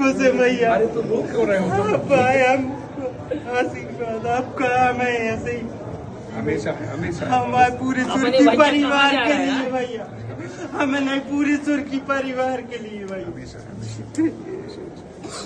खुश है भैया। अरे तो रो क्यों रहे हो? भाई हम आशीर्वाद आपका हमें ऐसे ही हमेशा हमेशा हमारे पूरे सुर्खी परिवार के लिए भैया, हमें नहीं पूरे सुर्खी परिवार के लिए भाई।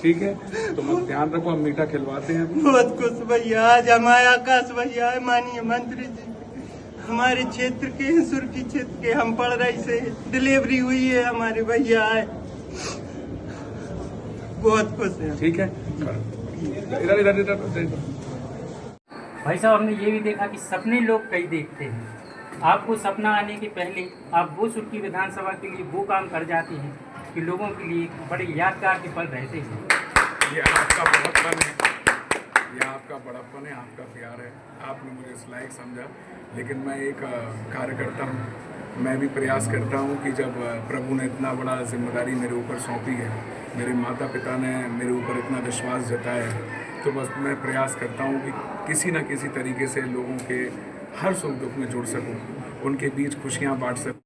ठीक है, तो मत ध्यान रखो, हम मीठा खिलवाते हैं। बहुत खुश भैया। आज हमारे आकाश भैया है, माननीय मंत्री जी हमारे क्षेत्र के, सुर्खी क्षेत्र के, हम पढ़ रहे से डिलीवरी हुई है, हमारे भैया आए, बहुत खुश है। ठीक है, इधर इधर इधर। भाई साहब, हमने ये भी देखा कि सपने लोग कई देखते हैं। आपको सपना आने के पहले आप वो सुर्खी विधानसभा के लिए वो काम कर जाते हैं कि लोगों के लिए बड़े यादगार के पल रहते हैं। ये आपका बड़प्पन है, ये आपका बड़प्पन है, आपका प्यार है। आपने मुझे इस लायक समझा, लेकिन मैं एक कार्यकर्ता हूँ। मैं भी प्रयास करता हूँ कि जब प्रभु ने इतना बड़ा जिम्मेदारी मेरे ऊपर सौंपी है, मेरे माता पिता ने मेरे ऊपर इतना विश्वास जताया है, तो बस मैं प्रयास करता हूँ कि किसी न किसी तरीके से लोगों के हर सुख दुख में जुड़ सकूँ, उनके बीच खुशियाँ बांट सकूँ।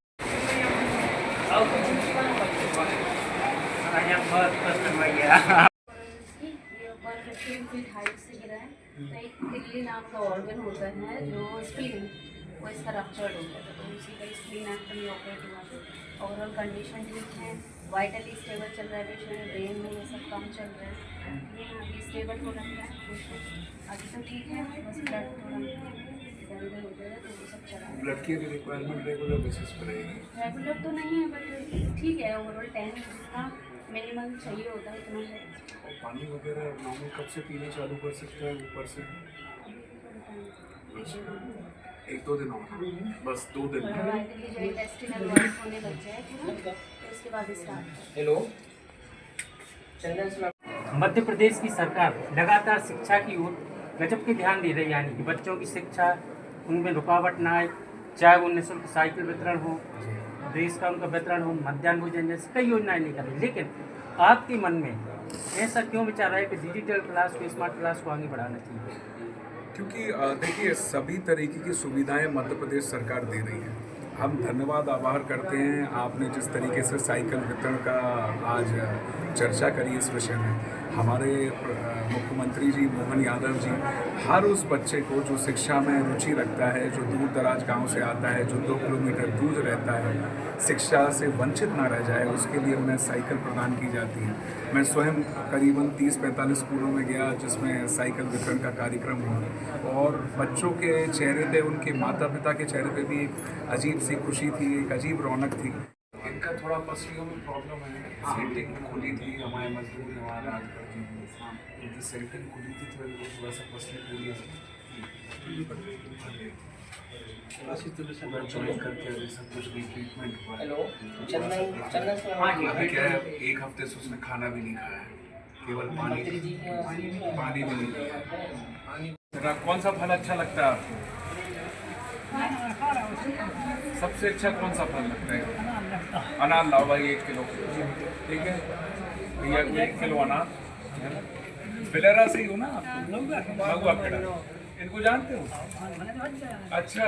तिल्ली नाम का ऑर्गन होता है जो स्प्लीन, वो इसका रप्चर्ड होता है, तो उसी का स्प्लीन एक्चुअली ऑपरेट हुआ है। ओवरऑल कंडीशन ठीक है, वाइटली स्टेबल चल रहा है, पेशेंट ब्रेन में ये सब काम चल रहा है, ये अभी स्टेबल हो रहा है, अभी तो ठीक है, बस ब्लड थोड़ा इधर उधर हो जाएगा तो वो सब चला। ब्लड की रिक्वायरमेंट रेगुलर बेसिस पर रहेगी? रेगुलर तो नहीं है, बट ठीक है, ओवरऑल 10 जितना मिनिमम चाहिए होता है उतना है। और पानी वगैरह नॉर्मल कब से पीना चालू कर सकते हैं ऊपर से? एक दो दिन और, बस 2 दिन। होने लग जाए तो उसके बाद स्टार्ट। हेलो, मध्य प्रदेश की सरकार लगातार शिक्षा की ओर गजब के ध्यान दे रही है, यानी कि बच्चों की शिक्षा उनमें रुकावट ना आए, चाहे वो निःशुल्क साइकिल वितरण हो, ड्रेस का उनका वितरण हो, मध्याह्न भोजन जैसे कई योजनाएं निकल रही। लेकिन आपके मन में ऐसा क्यों विचार है कि डिजिटल क्लास को, स्मार्ट क्लास को आगे बढ़ाना चाहिए? क्योंकि देखिए, सभी तरीके की सुविधाएं मध्य प्रदेश सरकार दे रही है। हम धन्यवाद आभार करते हैं, आपने जिस तरीके से साइकिल वितरण का आज चर्चा करी इस विषय में। हमारे मुख्यमंत्री जी मोहन यादव जी हर उस बच्चे को जो शिक्षा में रुचि रखता है, जो दूर दराज गांव से आता है, जो 2 किलोमीटर दूर रहता है, शिक्षा से वंचित ना रह जाए, उसके लिए उन्हें साइकिल प्रदान की जाती है। मैं स्वयं करीबन 30-45 स्कूलों में गया जिसमें साइकिल वितरण का कार्यक्रम हुआ, और बच्चों के चेहरे पे, उनके माता पिता के चेहरे पे भी एक अजीब सी खुशी थी, एक अजीब रौनक थी। इनका थोड़ा पसलियों में प्रॉब्लम है, सेटिंग खुली थी, हमारे मजदूर ने हमारे राजगढ़ जी उनकी सेटिंग खुली थी, तो थोड़ा सा पसली पूरी ज्वाइन करके अभी सब कुछ ट्रीटमेंट हुआ। हेलो, अभी क्या है, 1 हफ्ते से उसने खाना भी नहीं खाया है, केवल पानी भी नहीं पिया। कौन सा फल अच्छा लगता है आपको? सबसे अच्छा कौन सा फल लगता है? अनार लाओ भाई 1 किलो, ठीक है भैया, 1 किलो अनार। बिलेरा से ही हो ना आप? मगुआ पेड़ा, इनको जानते हो? अच्छा,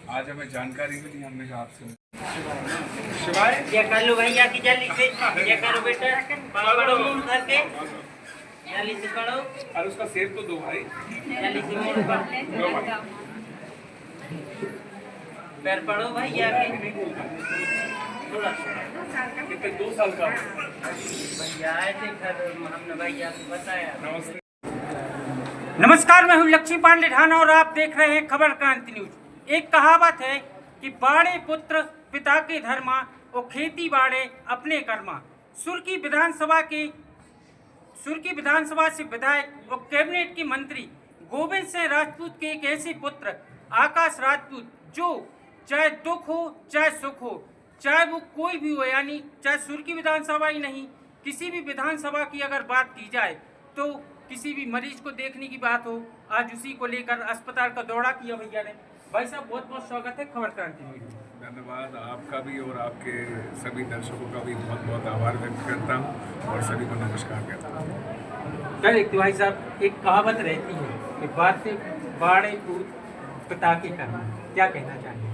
आज हमें जानकारी मिली, हमने कहा आपसे। शिवाय ये कर लो भैया की जल्दी से, ये करो बेटा, पकड़ो मुंह करके, जल्दी से पकड़ो। अरे उसका सेब तो दो भाई, जल्दी से मुंह कर, पैर पड़ो भैया के, थोड़ा कितने 2 साल का भैया आए थे घर, हमने भैया को बताया। नमस्ते। नमस्कार, मैं हूँ लक्ष्मी पांडे ढाना और आप देख रहे हैं खबर क्रांति न्यूज। एक कहावत है कि बाड़े पुत्र पिता के धर्मा और खेती बाड़े अपने कर्मा। सुर्खी विधानसभा से विधायक और कैबिनेट के मंत्री गोविंद सिंह राजपूत के एक ऐसे पुत्र आकाश राजपूत, जो चाहे दुख हो चाहे सुख हो, चाहे वो कोई भी हो, यानी चाहे सुर्खी विधानसभा ही नहीं, किसी भी विधानसभा की अगर बात की जाए तो किसी भी मरीज को देखने की बात हो, आज उसी को लेकर अस्पताल का दौरा किया भैया ने। भाई साहब, बहुत बहुत स्वागत है खबर क्रांति में। धन्यवाद आपका भी और आपके सभी दर्शकों का भी बहुत बहुत आभार व्यक्त करता हूँ और सभी को नमस्कार करता हूँ। करेक्ट भाई साहब, एक कहावत रहती है कि बात से बाड़े पूत पिता के कर्म, क्या कहना चाहेंगे?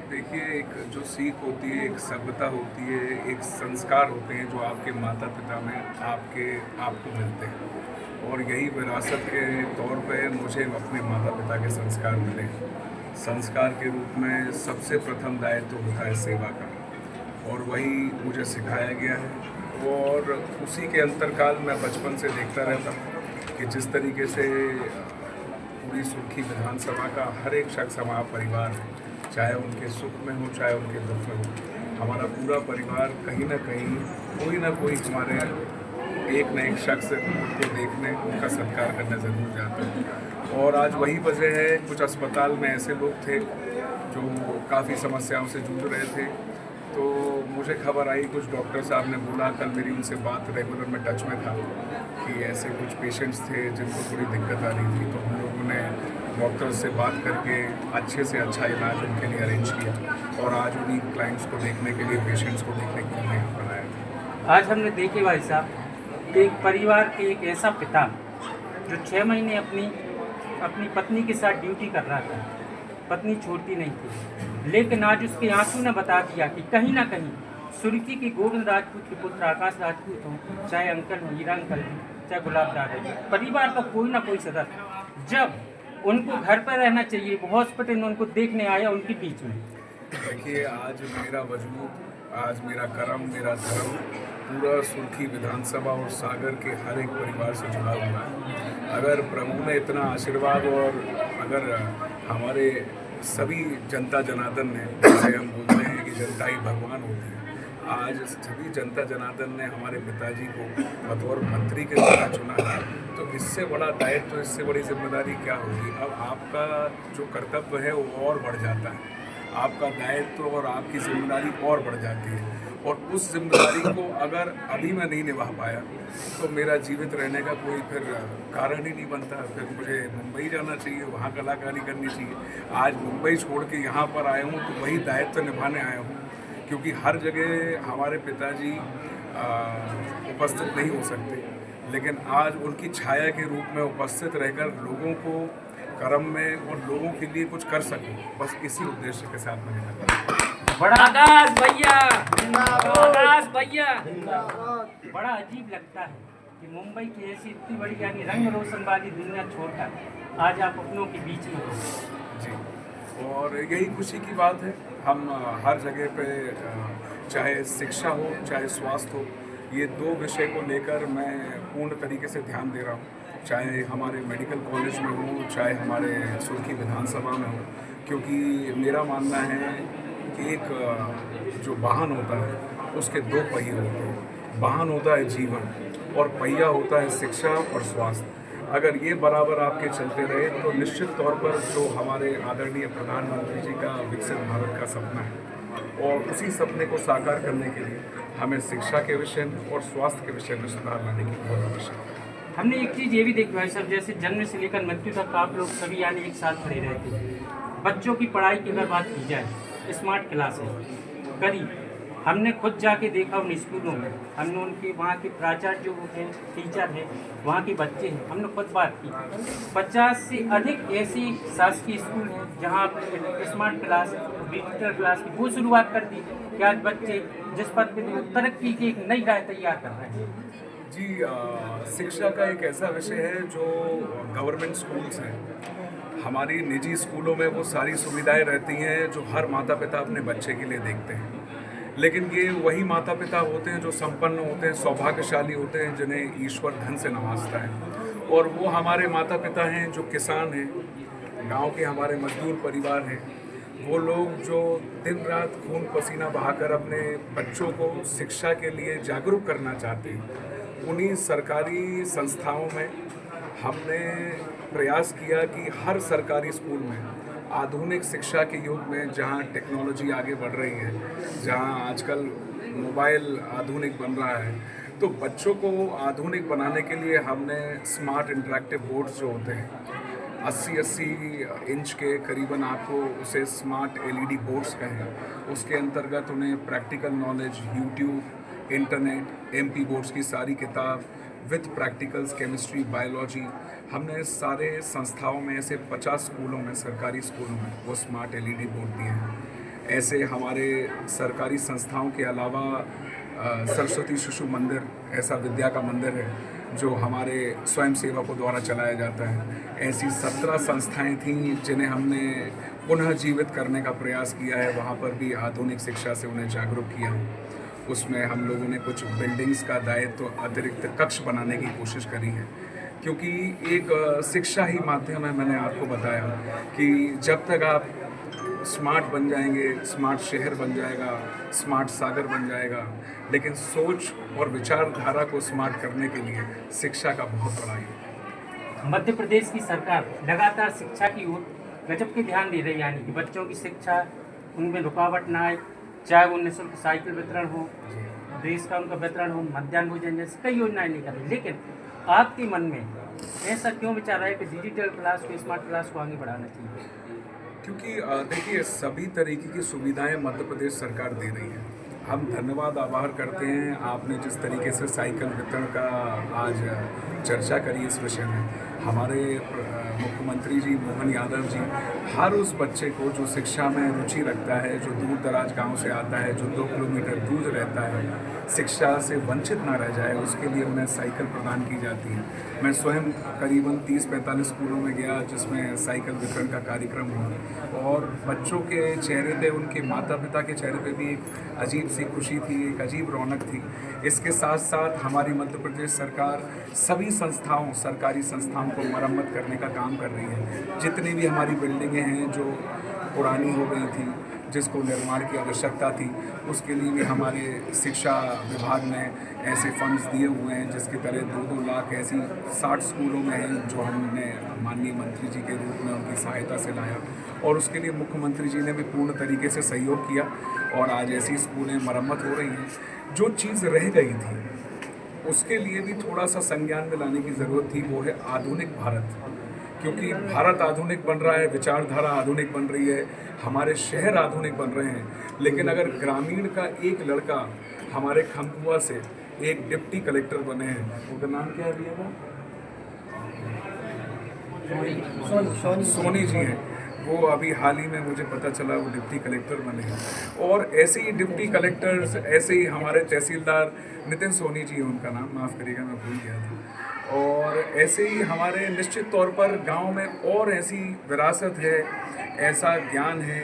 देखिए, एक जो सीख होती है, एक सभ्यता होती है, एक संस्कार होते हैं जो आपके माता पिता में आपको मिलते हैं, और यही विरासत के तौर पे मुझे अपने माता पिता के संस्कार मिले। संस्कार के रूप में सबसे प्रथम दायित्व होता है सेवा का, और वही मुझे सिखाया गया है। और उसी के अंतरकाल मैं बचपन से देखता रहता हूँ कि जिस तरीके से पूरी सुर्खी विधानसभा का हर एक शख्स हमारा परिवार है, चाहे उनके सुख में हो चाहे उनके दुख में हो, हमारा पूरा परिवार कहीं ना कोई हमारे एक न एक शख्स को देखने, उनका सत्कार करने ज़रूर जाता है। और आज वही वजह है, कुछ अस्पताल में ऐसे लोग थे जो काफ़ी समस्याओं से जूझ रहे थे, तो मुझे खबर आई, कुछ डॉक्टर साहब ने बोला, कल मेरी उनसे बात रेगुलर में टच में था कि ऐसे कुछ पेशेंट्स थे जिनको थोड़ी दिक्कत आ रही थी, तो हम लोगों ने डॉक्टर से बात करके अच्छे से अच्छा इलाज उनके लिए अरेंज किया, और आज उन्हीं क्लाइंट्स को देखने के लिए, पेशेंट्स को देखने के लिए मैं यहाँ पर आया था। आज हमने देखे भाई साहब, एक परिवार के एक ऐसा पिता जो 6 महीने अपनी पत्नी के साथ ड्यूटी कर रहा था, पत्नी छोड़ती नहीं थी, लेकिन आज उसके आंसू ने बता दिया कि कहीं ना कहीं सुर्खी के गोविंद राजपूत के पुत्र आकाश राजपूत हो, चाहे अंकल हो, हीरा अंकल हो, चाहे गुलाबदार हो, परिवार का कोई ना कोई सदस्य जब उनको घर पर रहना चाहिए, वो हॉस्पिटल में उनको देखने आया उनके बीच में। देखिए, आज मेरा वजूद, आज मेरा कर्म, मेरा धर्म पूरा सुर्खी विधानसभा और सागर के हर एक परिवार से जुड़ा हुआ है। अगर प्रभु ने इतना आशीर्वाद, और अगर हमारे सभी जनता जनार्दन ने, जैसे हम बोलते हैं कि जनता ही भगवान होती है, आज सभी जनता जनार्दन ने हमारे पिताजी को बतौर मंत्री के द्वारा चुना है, तो इससे बड़ा दायित्व, इससे बड़ी जिम्मेदारी क्या होगी। अब आपका जो कर्तव्य है वो और बढ़ जाता है, आपका दायित्व और आपकी जिम्मेदारी और बढ़ जाती है, और उस जिम्मेदारी को अगर अभी मैं नहीं निभा पाया तो मेरा जीवित रहने का कोई फिर कारण ही नहीं बनता। फिर मुझे मुंबई जाना चाहिए, वहाँ कलाकारी करनी चाहिए। आज मुंबई छोड़ के यहाँ पर आया हूँ तो वही दायित्व निभाने आया हूँ, क्योंकि हर जगह हमारे पिताजी उपस्थित नहीं हो सकते, लेकिन आज उनकी छाया के रूप में उपस्थित रहकर लोगों को कर्म में और लोगों के लिए कुछ कर सकूं, बस इसी उद्देश्य के साथ मैंने कहा। बड़ा आकाश भैया, आकाश भैया, बड़ा अजीब लगता है कि मुंबई की ऐसी इतनी बड़ी यानी रंग रोशन वाली दुनिया छोड़कर आज आप अपनों के बीच में हो। जी, और यही खुशी की बात है। हम हर जगह पे, चाहे शिक्षा हो चाहे स्वास्थ्य हो, ये 2 विषय को लेकर मैं पूर्ण तरीके से ध्यान दे रहा हूँ, चाहे हमारे मेडिकल कॉलेज में हो चाहे हमारे सुर्खी विधानसभा में हो, क्योंकि मेरा मानना है कि एक जो वाहन होता है उसके 2 पहिए होते हैं। वाहन होता है जीवन और पहिया होता है शिक्षा और स्वास्थ्य। अगर ये बराबर आपके चलते रहे तो निश्चित तौर पर जो हमारे आदरणीय प्रधानमंत्री जी का विकसित भारत का सपना है, और उसी सपने को साकार करने के लिए हमें शिक्षा के विषय में और स्वास्थ्य के विषय में सुधार लाने की बहुत आवश्यकता है। हमने एक चीज़ ये भी देखी भाई साहब, जैसे जन्म से लेकर मृत्यु तक आप लोग सभी यानी एक साथ खड़े रहते हैं। बच्चों की पढ़ाई की अगर बात की जाए, स्मार्ट क्लासेस करीब हमने खुद जाके देखा उन स्कूलों में, हमने उनके वहाँ के प्राचार्य जो होते हैं, टीचर हैं, वहाँ के बच्चे हैं, हमने खुद बात की। 50 से अधिक ऐसे शासकीय स्कूल हैं जहाँ स्मार्ट क्लास, डिजिटल क्लास की वो शुरुआत कर दी कि आज बच्चे जिस पद पर तरक्की की एक नई राह तैयार कर रहे हैं। जी, शिक्षा का एक ऐसा विषय है जो गवर्नमेंट स्कूल्स हैं, हमारी निजी स्कूलों में वो सारी सुविधाएं रहती हैं जो हर माता पिता अपने बच्चे के लिए देखते हैं, लेकिन ये वही माता पिता होते हैं जो संपन्न होते हैं, सौभाग्यशाली होते हैं, जिन्हें ईश्वर धन से नवाजता है। और वो हमारे माता पिता हैं जो किसान हैं, गांव के हमारे मजदूर परिवार हैं, वो लोग जो दिन रात खून पसीना बहाकर अपने बच्चों को शिक्षा के लिए जागरूक करना चाहते हैं। उन्हीं सरकारी संस्थाओं में हमने प्रयास किया कि हर सरकारी स्कूल में आधुनिक शिक्षा के युग में, जहाँ टेक्नोलॉजी आगे बढ़ रही है, जहाँ आजकल मोबाइल आधुनिक बन रहा है, तो बच्चों को आधुनिक बनाने के लिए हमने स्मार्ट इंटरेक्टिव बोर्ड्स जो होते हैं 80-80 इंच के करीबन, आपको उसे स्मार्ट LED बोर्ड्स कहें, उसके अंतर्गत उन्हें practical knowledge, YouTube, internet, MP boards की सारी किताब विथ प्रैक्टिकल्स, केमिस्ट्री, बायोलॉजी, हमने सारे संस्थाओं में ऐसे 50 स्कूलों में, सरकारी स्कूलों में वो स्मार्ट LED बोर्ड दिए हैं। ऐसे हमारे सरकारी संस्थाओं के अलावा सरस्वती शिशु मंदिर ऐसा विद्या का मंदिर है जो हमारे स्वयं सेवकों द्वारा चलाया जाता है। ऐसी 17 संस्थाएं थीं जिन्हें हमने पुनः जीवित करने का प्रयास किया है, वहाँ पर भी आधुनिक शिक्षा से उन्हें जागरूक किया है। उसमें हम लोगों ने कुछ बिल्डिंग्स का दायित्व अतिरिक्त कक्ष बनाने की कोशिश करी है, क्योंकि एक शिक्षा ही माध्यम है। मैंने आपको बताया कि जब तक आप स्मार्ट बन जाएंगे, स्मार्ट शहर बन जाएगा, स्मार्ट सागर बन जाएगा, लेकिन सोच और विचारधारा को स्मार्ट करने के लिए शिक्षा का बहुत बड़ा है। मध्य प्रदेश की सरकार लगातार शिक्षा की ओर गजब के ध्यान दे रही है, यानी कि बच्चों की शिक्षा, उनमें रुकावट ना आए, चाहे वो निःशुल्क साइकिल वितरण हो, ड्रेस का उनका वितरण हो, मध्याह्न भोजन जैसे कई योजनाएं निकल रही। लेकिन आपके मन में ऐसा क्यों विचार है कि डिजिटल क्लास को, स्मार्ट क्लास को आगे बढ़ाना चाहिए? क्योंकि देखिए, सभी तरीके की सुविधाएं मध्य प्रदेश सरकार दे रही है। हम धन्यवाद आभार करते हैं आपने जिस तरीके से साइकिल वितरण का आज चर्चा करी इस विषय में। हमारे मुख्यमंत्री जी मोहन यादव जी हर उस बच्चे को जो शिक्षा में रुचि रखता है, जो दूर दराज गांव से आता है, जो 2 किलोमीटर दूर रहता है, शिक्षा से वंचित ना रह जाए, उसके लिए उन्हें साइकिल प्रदान की जाती है। मैं स्वयं करीबन 30-45 स्कूलों में गया जिसमें साइकिल वितरण का कार्यक्रम हुआ और बच्चों के चेहरे पे, उनके माता पिता के चेहरे पे भी एक अजीब सी खुशी थी, एक अजीब रौनक थी। इसके साथ साथ हमारी मध्य प्रदेश सरकार सभी संस्थाओं, सरकारी संस्थाओं को मरम्मत करने का काम कर रही है। जितनी भी हमारी बिल्डिंगें हैं जो पुरानी हो गई थी, जिसको निर्माण की आवश्यकता थी, उसके लिए भी हमारे शिक्षा विभाग ने ऐसे फंड्स दिए हुए हैं जिसके तहत 2-2 लाख ऐसी 60 स्कूलों में हैं जो हमने माननीय मंत्री जी के रूप में उनकी सहायता से लाया और उसके लिए मुख्यमंत्री जी ने भी पूर्ण तरीके से सहयोग किया और आज ऐसी स्कूलें मरम्मत हो रही हैं। जो चीज़ रह गई थी उसके लिए भी थोड़ा सा संज्ञान में लाने की ज़रूरत थी, वो है आधुनिक भारत। क्योंकि भारत आधुनिक बन रहा है, विचारधारा आधुनिक बन रही है, हमारे शहर आधुनिक बन रहे हैं, लेकिन अगर ग्रामीण का एक लड़का हमारे खमकुआ से एक डिप्टी कलेक्टर बने हैं, उनका नाम क्या है भैया? सोनी जी हैं, वो अभी हाल ही में मुझे पता चला वो डिप्टी कलेक्टर बने हैं। और ऐसे ही डिप्टी कलेक्टर्स, ऐसे ही हमारे तहसीलदार नितिन सोनी जी, उनका नाम माफ़ करिएगा मैं भूल गया था। और ऐसे ही हमारे निश्चित तौर पर गांव में और ऐसी विरासत है, ऐसा ज्ञान है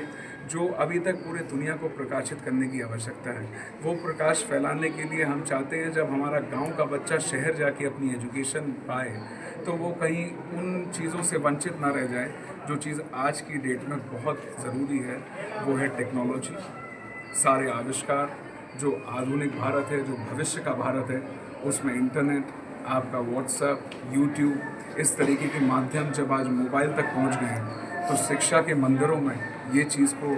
जो अभी तक पूरे दुनिया को प्रकाशित करने की आवश्यकता है। वो प्रकाश फैलाने के लिए हम चाहते हैं जब हमारा गांव का बच्चा शहर जाके अपनी एजुकेशन पाए तो वो कहीं उन चीज़ों से वंचित ना रह जाए। जो चीज़ आज की डेट में बहुत ज़रूरी है वो है टेक्नोलॉजी, सारे आविष्कार। जो आधुनिक भारत है, जो भविष्य का भारत है, उसमें इंटरनेट, आपका व्हाट्सएप, यूट्यूब, इस तरीके के माध्यम जब आज मोबाइल तक पहुंच गए हैं तो शिक्षा के मंदिरों में ये चीज़ को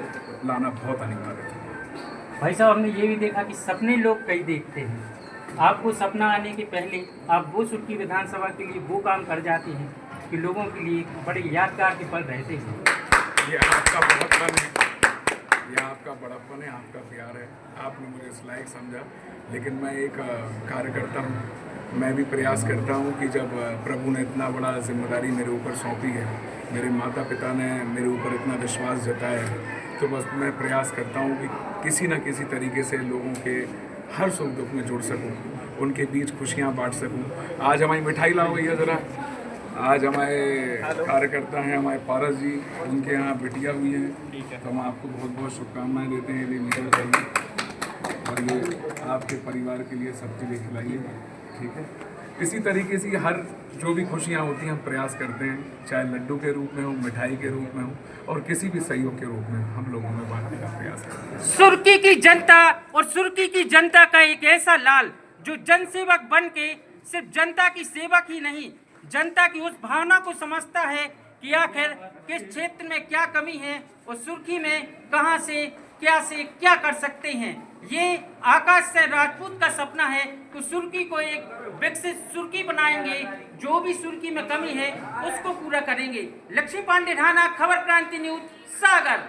लाना बहुत अनिवार्य है। भाई साहब, हमने ये भी देखा कि सपने लोग कई देखते हैं। आपको सपना आने के पहले आप वो सुर्खी विधानसभा के लिए वो काम कर जाते हैं कि लोगों के लिए बड़े यादगार के पल रहते हैं। ये आपका बड़प्पन है, ये आपका बड़प्पन है, आपका प्यार है। आपने मुझे इस लायक समझा, लेकिन मैं एक कार्यकर्ता हूँ। मैं भी प्रयास करता हूँ कि जब प्रभु ने इतना बड़ा जिम्मेदारी मेरे ऊपर सौंपी है, मेरे माता पिता ने मेरे ऊपर इतना विश्वास जताया है, तो बस मैं प्रयास करता हूँ कि किसी न किसी तरीके से लोगों के हर सुख दुख में जुड़ सकूँ, उनके बीच खुशियाँ बांट सकूँ। आज हमारी मिठाई लाओ भैया ज़रा। आज हमारे कार्यकर्ता हैं, हमारे पारस जी, उनके यहाँ बिटिया हुई हैं, तो हम आपको बहुत बहुत शुभकामनाएँ देते हैं। ये मीठा चाहिए और ये आपके परिवार के लिए सब्जी ले खिलाइए, ठीक है। इसी तरीके से हर जो भी खुशियाँ होती हैं हम प्रयास करते हैं, चाहे लड्डू के रूप में हो, मिठाई के रूप में हो, और किसी भी सहयोग के रूप में हम लोगों में बांटने का प्रयास करते हैं। सुर्खी की जनता और सुर्खी की जनता का एक ऐसा लाल जो जनसेवक बन के सिर्फ जनता की सेवक ही नहीं, जनता की उस भावना को समझता है कि आखिर किस क्षेत्र में क्या कमी है और सुर्खी में कहां से क्या कर सकते हैं। ये आकाश से राजपूत का सपना है। तो सुर्खी को एक विकसित सुर्खी बनाएंगे, जो भी सुर्खी में कमी है उसको पूरा करेंगे। लक्ष्मी पांडे ढाना, खबर क्रांति न्यूज, सागर।